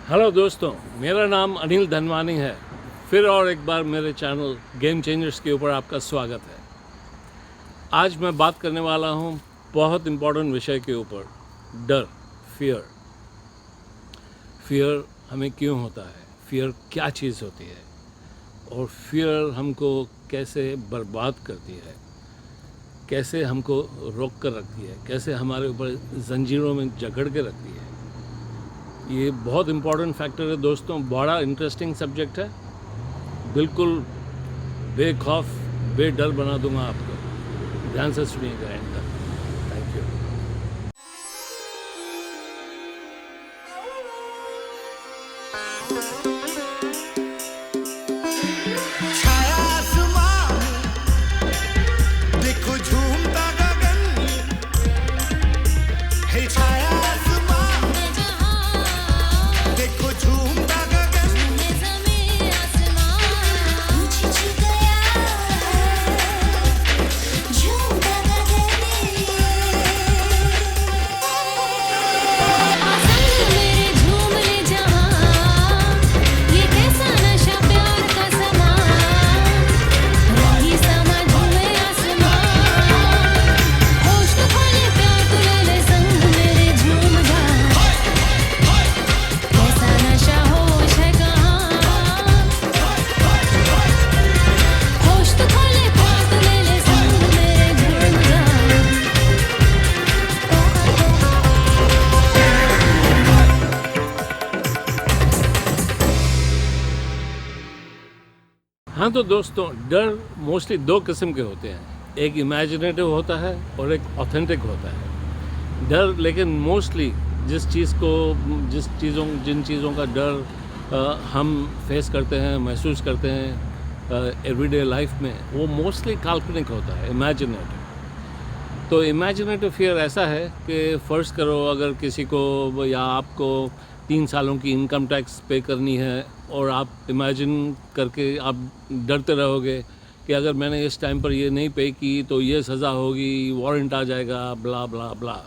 Hello दोस्तों, मेरा नाम अनिल धनवानी है। फिर और एक बार मेरे चैनल गेम चेंजर्स के ऊपर आपका स्वागत है। आज मैं बात करने वाला हूँ बहुत इम्पोर्टेंट विषय के ऊपर, डर, फियर। फियर हमें क्यों होता है, फियर क्या चीज़ होती है और फियर हमको कैसे बर्बाद करती है, कैसे हमको रोक कर रखती है, कैसे हमारे ऊपर जंजीरों में जकड़ के रखती है। ये बहुत इम्पॉर्टेंट फैक्टर है दोस्तों, बड़ा इंटरेस्टिंग सब्जेक्ट है। बिल्कुल बेखौफ बेडर बना दूंगा आपको। ध्यान से सुनिएगा एंड तक। Thank you. छाया आसमां देखो झूमता गगन है। छाया आसमां देखो झूमता गगन ज़मीं आसमां मुझे छू गया झूमता गगन आसमां मेरे झूम ले जहां ये कैसा नशा प्यार का समा रही समा झूमे आसमां होश तो खोले प्यार तू ले ले संग मेरे झूम जा कैसा नशा होश है कहाँ होश तो खोले प्यार तू ले ले संग मेरे झूम जा। हाँ तो दोस्तों, डर मोस्टली दो किस्म के होते हैं। एक इमेजिनेटिव होता है और एक ऑथेंटिक होता है। डर लेकिन मोस्टली जिन चीज़ों का डर हम फेस करते हैं, महसूस करते हैं एवरीडे लाइफ में, वो मोस्टली काल्पनिक होता है, इमेजिनेटिव। तो इमेजिनेटिव फियर ऐसा है कि फ़र्ज़ करो अगर किसी को या आपको 3 सालों की इनकम टैक्स पे करनी है और आप इमेजिन करके आप डरते रहोगे कि अगर मैंने इस टाइम पर ये नहीं पे की तो ये सज़ा होगी, वारंट आ जाएगा, ब्ला ब्ला ब्ला।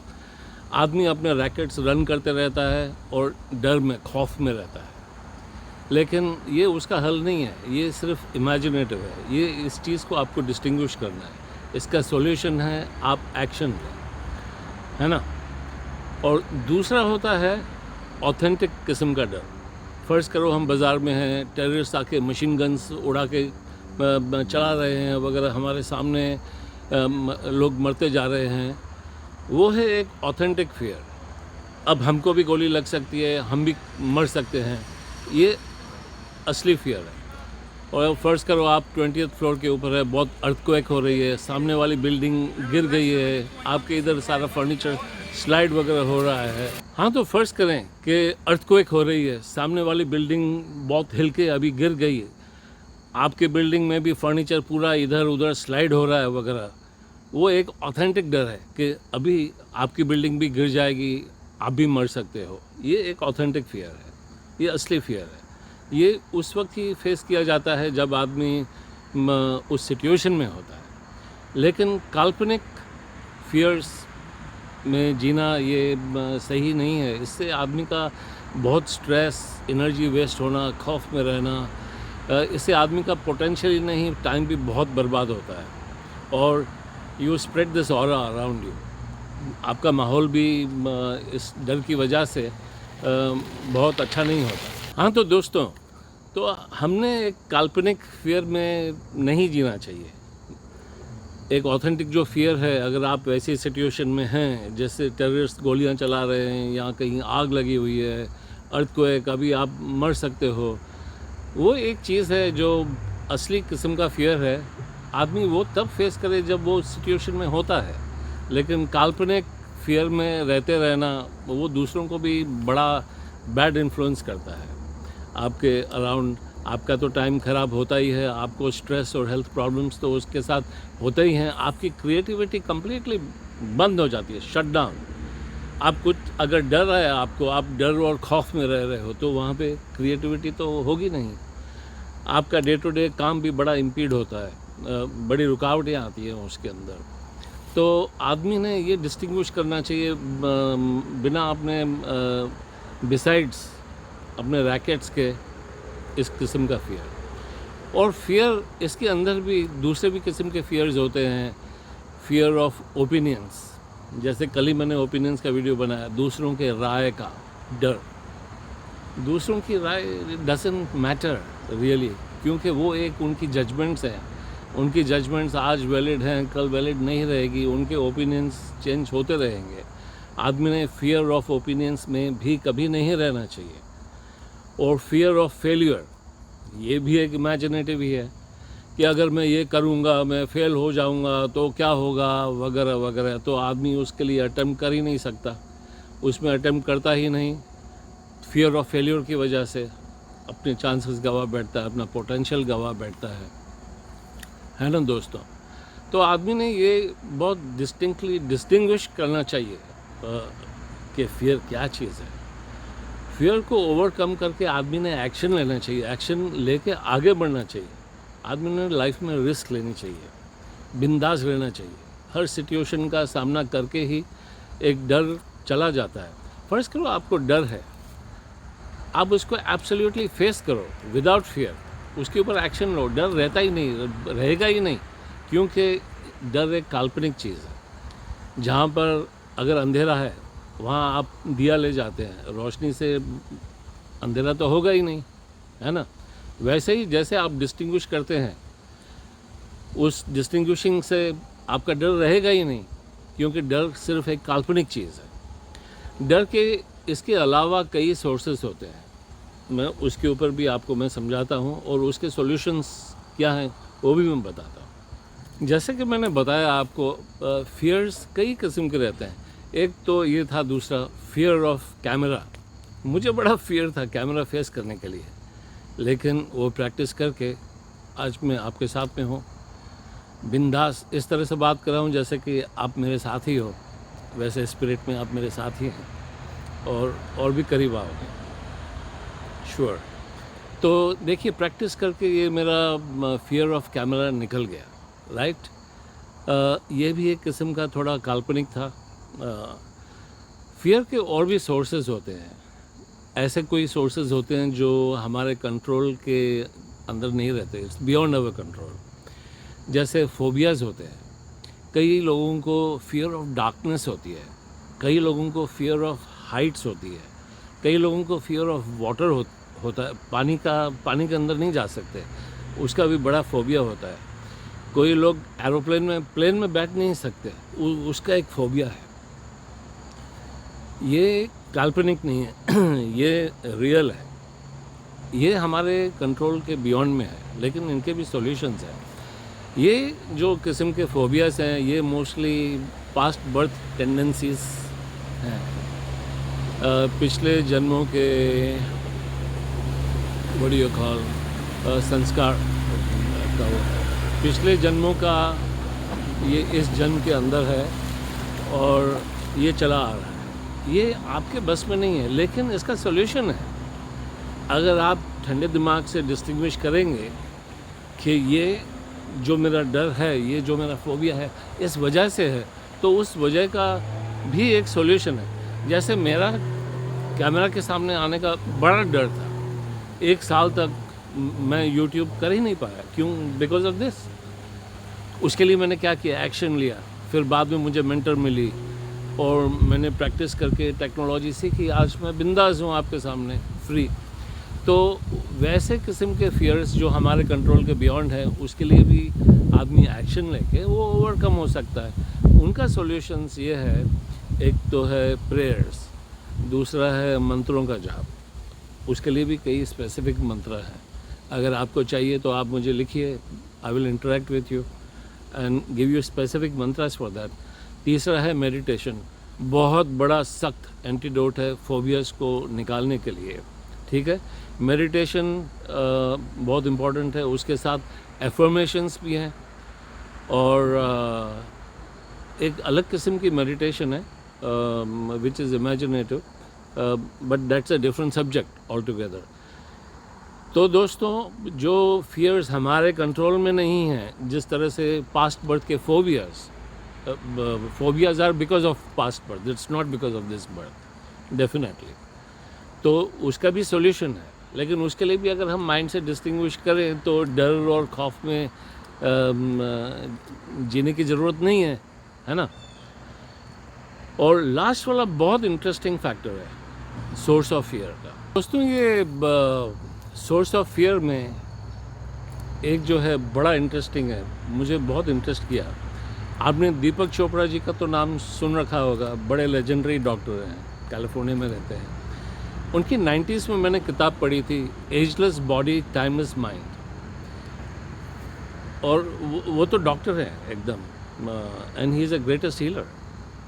आदमी अपने रैकेट्स रन करते रहता है और डर में, खौफ में रहता है। लेकिन ये उसका हल नहीं है, ये सिर्फ इमेजिनेटिव है। ये इस चीज़ को आपको डिस्टिंग्विश करना है। इसका सॉल्यूशन है आप एक्शन लें, है ना। और दूसरा होता है ऑथेंटिक किस्म का डर। फ़र्ज़ करो हम बाज़ार में हैं, टेररिस्ट आके मशीन गन्स उड़ा के चला रहे हैं वगैरह, हमारे सामने लोग मरते जा रहे हैं। वो है एक ऑथेंटिक फियर। अब हमको भी गोली लग सकती है, हम भी मर सकते हैं, ये असली फियर है। और फ़र्ज़ करो आप 20th फ्लोर के ऊपर है, बहुत अर्थक्वेक हो रही है, सामने वाली बिल्डिंग गिर गई है, आपके इधर सारा फर्नीचर स्लाइड वगैरह हो रहा है। हाँ तो फ़र्ज़ करें कि अर्थक्वेक हो रही है, सामने वाली बिल्डिंग बहुत हिल के अभी गिर गई है, आपके बिल्डिंग में भी फर्नीचर पूरा इधर उधर स्लाइड हो रहा है वगैरह। वो एक ऑथेंटिक डर है कि अभी आपकी बिल्डिंग भी गिर जाएगी, आप भी मर सकते हो। ये एक ऑथेंटिक फियर है, ये असली फियर है। ये उस वक्त ही फेस किया जाता है जब आदमी उस सिचुएशन में होता है। लेकिन काल्पनिक फियर्स में जीना ये सही नहीं है। इससे आदमी का बहुत स्ट्रेस, एनर्जी वेस्ट होना, खौफ में रहना, इससे आदमी का पोटेंशियल ही नहीं, टाइम भी बहुत बर्बाद होता है। और you spread this aura around you. आपका माहौल भी इस डर की वजह से बहुत अच्छा नहीं होता। हाँ तो दोस्तों, तो हमने एक काल्पनिक फियर में नहीं जीना चाहिए। एक ऑथेंटिक जो फियर है, अगर आप वैसी सिचुएशन में हैं जैसे टेररिस्ट गोलियां चला रहे हैं या कहीं आग लगी हुई है, अर्थक्वेक, अभी आप मर सकते हो, वो एक चीज़ है जो असली किस्म का फियर है। आदमी वो तब फेस करे जब वो सिचुएशन में होता है। लेकिन काल्पनिक फियर में रहते रहना, वो दूसरों को भी बड़ा बैड इन्फ्लुएंस करता है आपके अराउंड। आपका तो टाइम ख़राब होता ही है, आपको स्ट्रेस और हेल्थ प्रॉब्लम्स तो उसके साथ होते ही हैं। आपकी क्रिएटिविटी कम्प्लीटली बंद हो जाती है, शट डाउन। आप कुछ अगर डर है आपको, आप डर और खौफ में रह रहे हो, तो वहाँ पे क्रिएटिविटी तो होगी नहीं। आपका डे टू डे काम भी बड़ा इम्पीड होता है, बड़ी रुकावटें आती हैं उसके अंदर। तो आदमी ने ये डिस्टिंग्विश करना चाहिए बिना अपने बिसाइड्स अपने रैकेट्स के इस किस्म का फियर। और फियर इसके अंदर भी दूसरे भी किस्म के फियर्स होते हैं। फियर ऑफ ओपिनियंस, जैसे कल ही मैंने ओपिनियंस का वीडियो बनाया, दूसरों के राय का डर। दूसरों की राय डजंट मैटर रियली, क्योंकि वो एक उनकी जजमेंट्स हैं। उनकी जजमेंट्स आज वैलिड हैं, कल वैलिड नहीं रहेगी, उनके ओपिनियंस चेंज होते रहेंगे। आदमी ने फियर ऑफ ओपिनियंस में भी कभी नहीं रहना चाहिए। और फियर ऑफ फेलियर, ये भी एक इमेजिनेटिव ही है कि अगर मैं ये करूँगा मैं फेल हो जाऊँगा तो क्या होगा वगैरह वगैरह। तो आदमी उसके लिए अटेम्प्ट कर ही नहीं सकता, उसमें अटेम्प्ट करता ही नहीं। फियर ऑफ फेलियर की वजह से अपने चांसेस गवा बैठता है, अपना पोटेंशियल गवा बैठता है ना दोस्तों। तो आदमी ने ये बहुत डिस्टिंक्टली डिस्टिंग्विश करना चाहिए कि फियर क्या चीज़ है। फियर को ओवरकम करके आदमी ने एक्शन लेना चाहिए, एक्शन लेके आगे बढ़ना चाहिए। आदमी ने लाइफ में रिस्क लेनी चाहिए, बिंदास रहना चाहिए। हर सिचुएशन का सामना करके ही एक डर चला जाता है। फर्ज करो आपको डर है, आप उसको एब्सोल्युटली फेस करो विदाउट फियर, उसके ऊपर एक्शन लो। डर रहता ही नहीं, रहेगा ही नहीं, क्योंकि डर एक काल्पनिक चीज़ है। जहाँ पर अगर अंधेरा है वहाँ आप दिया ले जाते हैं, रोशनी से अंधेरा तो होगा ही नहीं, है ना। वैसे ही जैसे आप डिस्टिंग्विश करते हैं, उस डिस्टिंग्विशिंग से आपका डर रहेगा ही नहीं, क्योंकि डर सिर्फ एक काल्पनिक चीज़ है। डर के इसके अलावा कई सोर्सेस होते हैं, मैं उसके ऊपर भी आपको मैं समझाता हूँ, और उसके सॉल्यूशंस क्या हैं वो भी मैं बताता हूँ। जैसे कि मैंने बताया आपको, फियर्स कई किस्म के रहते हैं। एक तो ये था, दूसरा फियर ऑफ कैमरा। मुझे बड़ा फियर था कैमरा फेस करने के लिए, लेकिन वो प्रैक्टिस करके आज मैं आपके साथ में हूँ, बिंदास इस तरह से बात कर रहा हूँ जैसे कि आप मेरे साथ ही हो। वैसे स्पिरिट में आप मेरे साथ ही हैं और भी करीब आओगे, श्योर। तो देखिए, प्रैक्टिस करके ये मेरा फियर ऑफ कैमरा निकल गया, राइट। ये भी एक किस्म का थोड़ा काल्पनिक था। फियर के और भी सोर्सेज होते हैं। ऐसे कोई सोर्सेज होते हैं जो हमारे कंट्रोल के अंदर नहीं रहते, बियॉन्ड अवर कंट्रोल। जैसे फोबियाज़ होते हैं। कई लोगों को फियर ऑफ डार्कनेस होती है, कई लोगों को फियर ऑफ हाइट्स होती है, कई लोगों को फियर ऑफ वाटर होता है। पानी के अंदर नहीं जा सकते, उसका भी बड़ा फोबिया होता है। कोई लोग प्लेन में बैठ नहीं सकते, उसका एक फोबिया है। ये काल्पनिक नहीं है ये रियल है, ये हमारे कंट्रोल के बियॉन्ड में है, लेकिन इनके भी सॉल्यूशंस हैं। ये जो किस्म के फोबियास हैं, ये मोस्टली पास्ट बर्थ टेंडेंसीज हैं, पिछले जन्मों के व्हाट डू यू कॉल संस्कार का वो है। पिछले जन्मों का ये इस जन्म के अंदर है और ये चला आ रहा है। ये आपके बस में नहीं है, लेकिन इसका सॉल्यूशन है। अगर आप ठंडे दिमाग से डिस्टिंग्विश करेंगे कि ये जो मेरा डर है, ये जो मेरा फोबिया है, इस वजह से है, तो उस वजह का भी एक सॉल्यूशन है। जैसे मेरा कैमरा के सामने आने का बड़ा डर था, 1 साल तक मैं यूट्यूब कर ही नहीं पाया। क्यों? Because of this. उसके लिए मैंने क्या किया, एक्शन लिया। फिर बाद में मुझे मेंटर मिली और मैंने प्रैक्टिस करके टेक्नोलॉजी सीखी। आज मैं बिंदास हूँ आपके सामने, फ्री। तो वैसे किस्म के फियर्स जो हमारे कंट्रोल के बियॉन्ड है, उसके लिए भी आदमी एक्शन लेके वो ओवरकम हो सकता है। उनका सॉल्यूशंस ये है, एक तो है प्रेयर्स, दूसरा है मंत्रों का जाप। उसके लिए भी कई स्पेसिफिक मंत्र हैं। अगर आपको चाहिए तो आप मुझे लिखिए, I will interact with you and give you specific mantras for that. तीसरा है मेडिटेशन, बहुत बड़ा सख्त एंटीडोट है फोबियास को निकालने के लिए, ठीक है। मेडिटेशन बहुत इम्पॉर्टेंट है। उसके साथ एफर्मेशंस भी हैं, और एक अलग किस्म की मेडिटेशन है which is imaginative, but that's a different subject all together. तो दोस्तों, जो फियर्स हमारे कंट्रोल में नहीं हैं, जिस तरह से पास्ट बर्थ के phobias are because of past birth, it's not because of this birth, definitely. तो उसका भी सॉल्यूशन है, लेकिन उसके लिए भी अगर हम माइंड से डिस्टिंग्विश करें तो डर और खौफ में जीने की ज़रूरत नहीं है ना। और लास्ट वाला बहुत इंटरेस्टिंग फैक्टर है सोर्स ऑफ फियर का। दोस्तों ये सोर्स ऑफ फियर में एक जो है बड़ा इंटरेस्टिंग है, मुझे बहुत इंटरेस्ट किया। आपने दीपक चोपड़ा जी का तो नाम सुन रखा होगा, बड़े लेजेंडरी डॉक्टर हैं, कैलिफोर्निया में रहते हैं। उनकी 90s में मैंने किताब पढ़ी थी, एजलेस बॉडी टाइमलेस माइंड। और वो तो डॉक्टर है एकदम, and he is a greatest healer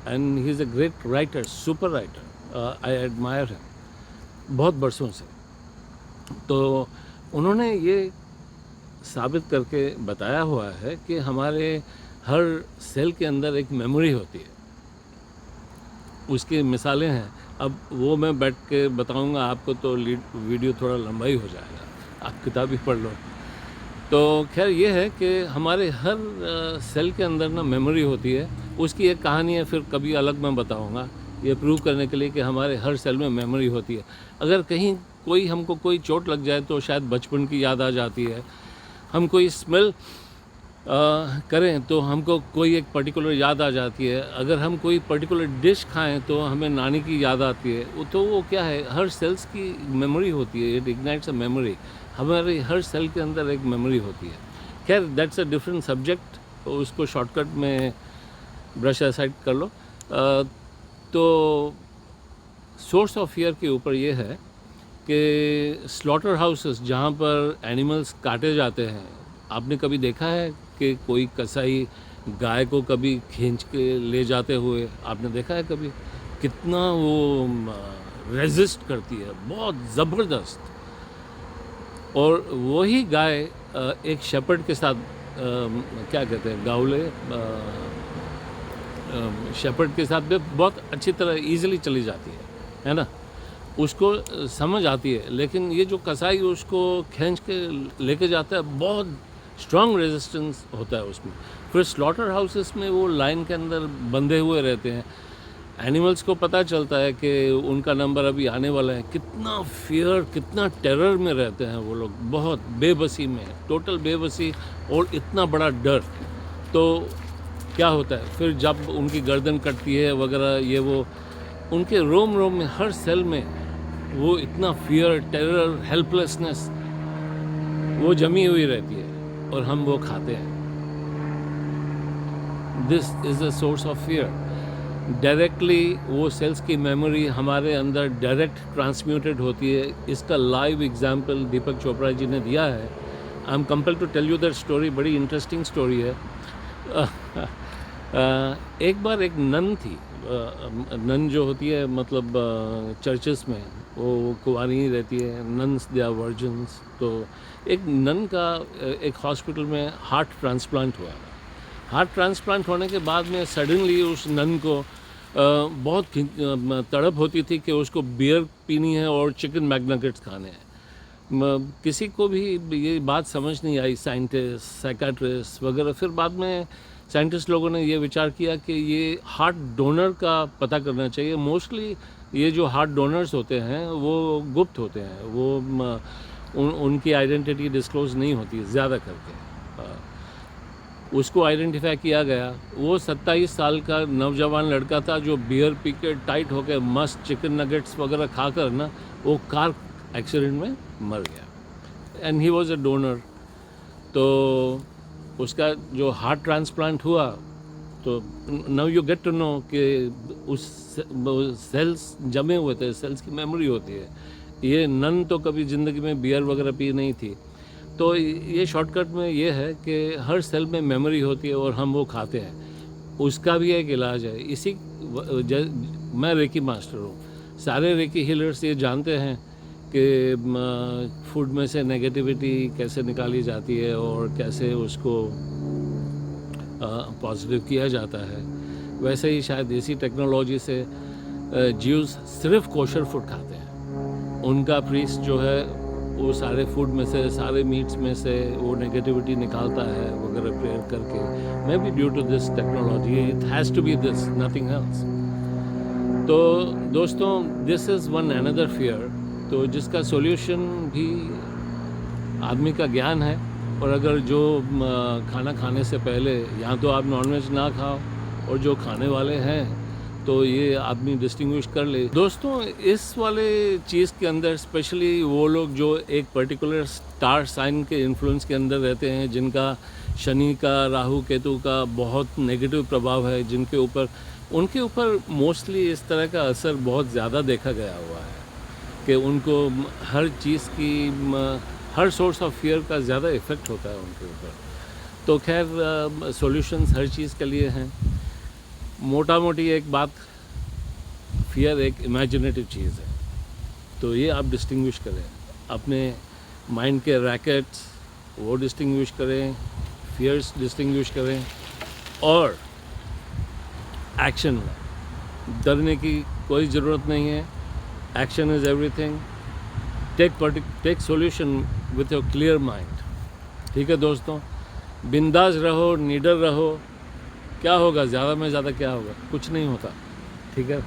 and he is a great writer, super writer. I admire him बहुत बरसों से। तो उन्होंने ये साबित करके बताया हुआ है कि हमारे हर सेल के अंदर एक मेमोरी होती है। उसकी मिसालें हैं, अब वो मैं बैठ के बताऊंगा आपको तो वीडियो थोड़ा लंबा ही हो जाएगा, आप किताब ही पढ़ लो। तो खैर ये है कि हमारे हर सेल के अंदर ना मेमोरी होती है। उसकी एक कहानी है, फिर कभी अलग मैं बताऊंगा, ये प्रूव करने के लिए कि हमारे हर सेल में मेमोरी होती है। अगर कहीं हमको कोई चोट लग जाए तो शायद बचपन की याद आ जाती है। हम कोई स्मेल करें तो हमको कोई एक पर्टिकुलर याद आ जाती है। अगर हम कोई पर्टिकुलर डिश खाएं तो हमें नानी की याद आती है। तो वो क्या है, हर सेल्स की मेमोरी होती है, इट इग्नाइट्स अ मेमोरी। हमारे हर सेल के अंदर एक मेमोरी होती है। खैर दैट्स अ डिफरेंट सब्जेक्ट, उसको शॉर्टकट में ब्रश असाइड कर लो। तो सोर्स ऑफ फियर के ऊपर ये है कि स्लॉटर हाउसेस जहाँ पर एनिमल्स काटे जाते हैं, आपने कभी देखा है कि कोई कसाई गाय को कभी खींच के ले जाते हुए आपने देखा है कभी? कितना वो रेजिस्ट करती है, बहुत ज़बरदस्त। और वही गाय एक शेपर्ड के साथ क्या कहते हैं, गावले शेपर्ड के साथ भी बहुत अच्छी तरह इजीली चली जाती है ना, उसको समझ आती है। लेकिन ये जो कसाई उसको खींच के लेके जाता है, बहुत स्ट्रॉन्ग रेजिस्टेंस होता है उसमें। फिर स्लॉटर हाउसेस में वो लाइन के अंदर बंधे हुए रहते हैं। एनिमल्स को पता चलता है कि उनका नंबर अभी आने वाला है। कितना फियर, कितना टेरर में रहते हैं वो लोग, बहुत बेबसी में, टोटल बेबसी और इतना बड़ा डर। तो क्या होता है फिर जब उनकी गर्दन कटती है वगैरह, ये वो उनके रोम रोम में, हर सेल में वो इतना फियर, टेरर, हेल्पलेसनेस वो जमी हुई रहती है और हम वो खाते हैं। This is a source of fear. Directly वो सेल्स की मेमोरी हमारे अंदर डायरेक्ट ट्रांसम्यूटेड होती है। इसका लाइव एग्जाम्पल दीपक चोपड़ा जी ने दिया है। I am compelled to tell you that story, बड़ी इंटरेस्टिंग स्टोरी है। एक बार एक नन थी, नन जो होती है मतलब चर्चेस में वो कुंवारी ही रहती है, नन्स दे आर वर्जिन्स। तो एक नन का एक हॉस्पिटल में हार्ट ट्रांसप्लांट हुआ। हार्ट ट्रांसप्लांट होने के बाद में सडनली उस नन को बहुत तड़प होती थी कि उसको बियर पीनी है और चिकन मैगनगेट्स खाने हैं। किसी को भी ये बात समझ नहीं आई, साइंटिस्ट, साइकाट्रिस्ट वगैरह। फिर बाद में साइंटिस्ट लोगों ने ये विचार किया कि ये हार्ट डोनर का पता करना चाहिए। मोस्टली ये जो हार्ट डोनर्स होते हैं वो गुप्त होते हैं, वो उनकी आइडेंटिटी डिस्क्लोज नहीं होती ज़्यादा करके। उसको आइडेंटिफाई किया गया। वो 27 साल का नौजवान लड़का था जो बियर पी के टाइट होकर मस्त चिकन नगेट्स वगैरह खाकर ना वो कार एक्सीडेंट में मर गया। And he was a donor. तो उसका जो हार्ट ट्रांसप्लांट हुआ तो now you get to know कि उस सेल्स जमे हुए थे, सेल्स की मेमोरी होती है। ये नन तो कभी ज़िंदगी में बियर वगैरह पी नहीं थी। तो ये शॉर्टकट में ये है कि हर सेल में मेमोरी होती है और हम वो खाते हैं। उसका भी एक इलाज है। मैं रेकी मास्टर हूँ। सारे रेकी हीलर्स ये जानते हैं कि फूड में से नेगेटिविटी कैसे निकाली जाती है और कैसे उसको पॉजिटिव किया जाता है। वैसे ही शायद इसी टेक्नोलॉजी से ज्यूस सिर्फ कोशर फूड खाते हैं। उनका प्रीस्ट जो है वो सारे फूड में से, सारे मीट्स में से वो नेगेटिविटी निकालता है वगैरह प्रेयर करके। May be due to this technology, it has to be this, nothing else. तो दोस्तों, this is one another fear तो जिसका सॉल्यूशन भी आदमी का ज्ञान है। और अगर जो खाना खाने से पहले या तो आप नॉनवेज ना खाओ, और जो खाने वाले हैं तो ये आदमी डिस्टिंग्विश कर ले। दोस्तों, इस वाले चीज़ के अंदर स्पेशली वो लोग जो एक पर्टिकुलर स्टार साइन के इन्फ्लुएंस के अंदर रहते हैं, जिनका शनि का, राहु केतु का बहुत नेगेटिव प्रभाव है, जिनके ऊपर उनके ऊपर मोस्टली इस तरह का असर बहुत ज़्यादा देखा गया हुआ है कि उनको हर चीज़ की हर सोर्स ऑफ फियर का ज़्यादा इफ़ेक्ट होता है उनके ऊपर। तो खैर सॉल्यूशंस हर चीज़ के लिए हैं। मोटा मोटी एक बात, फियर एक इमेजिनेटिव चीज़ है, तो ये आप डिस्टिंग्विश करें। अपने माइंड के रैकेट्स वो डिस्टिंग्विश करें, फियर्स डिस्टिंग्विश करें, और एक्शन लें। डरने की कोई ज़रूरत नहीं है। Action is everything. Take solution with your clear mind. ठीक है दोस्तों, बिंदास रहो, निडर रहो। क्या होगा, ज़्यादा में ज़्यादा क्या होगा, कुछ नहीं होता। ठीक है,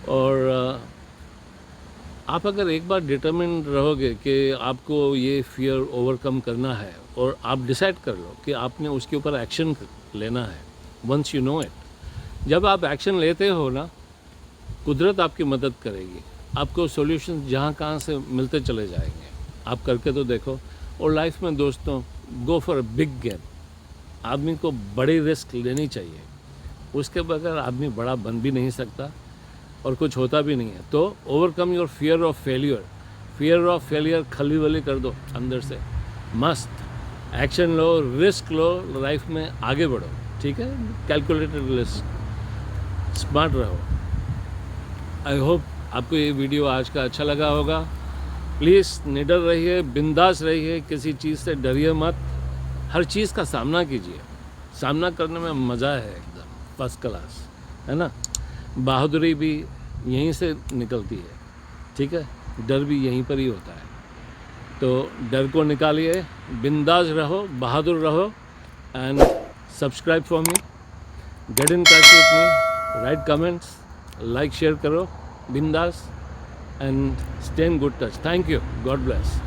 और आप अगर एक बार डिटरमिन्ड रहोगे कि आपको ये फियर ओवरकम करना है, और आप डिसाइड कर लो कि आपने उसके ऊपर एक्शन लेना है, वंस यू नो इट, जब आप एक्शन लेते हो ना, कुदरत आपकी मदद करेगी। आपको सॉल्यूशन जहाँ कहाँ से मिलते चले जाएंगे। आप करके तो देखो। और लाइफ में दोस्तों, go for a big game. आदमी को बड़ी रिस्क लेनी चाहिए, उसके बगैर आदमी बड़ा बन भी नहीं सकता और कुछ होता भी नहीं है। तो overcome your fear of failure. Fear of failure खली वली कर दो अंदर से, मस्त एक्शन लो, रिस्क लो, लाइफ में आगे बढ़ो। ठीक है, कैलकुलेटेड रिस्क, स्मार्ट रहो। आई होप आपको ये वीडियो आज का अच्छा लगा होगा। प्लीज़ निडर रहिए, बिंदास रहिए, किसी चीज़ से डरिए मत। हर चीज़ का सामना कीजिए। सामना करने में मज़ा है, एकदम फर्स्ट क्लास, है ना। बहादुरी भी यहीं से निकलती है। ठीक है, डर भी यहीं पर ही होता है। तो डर को निकालिए, बिंदास रहो, बहादुर रहो। And subscribe for me, get in touch with me, right comments, like share करो, बिंदास, and stay in good touch. Thank you, God bless.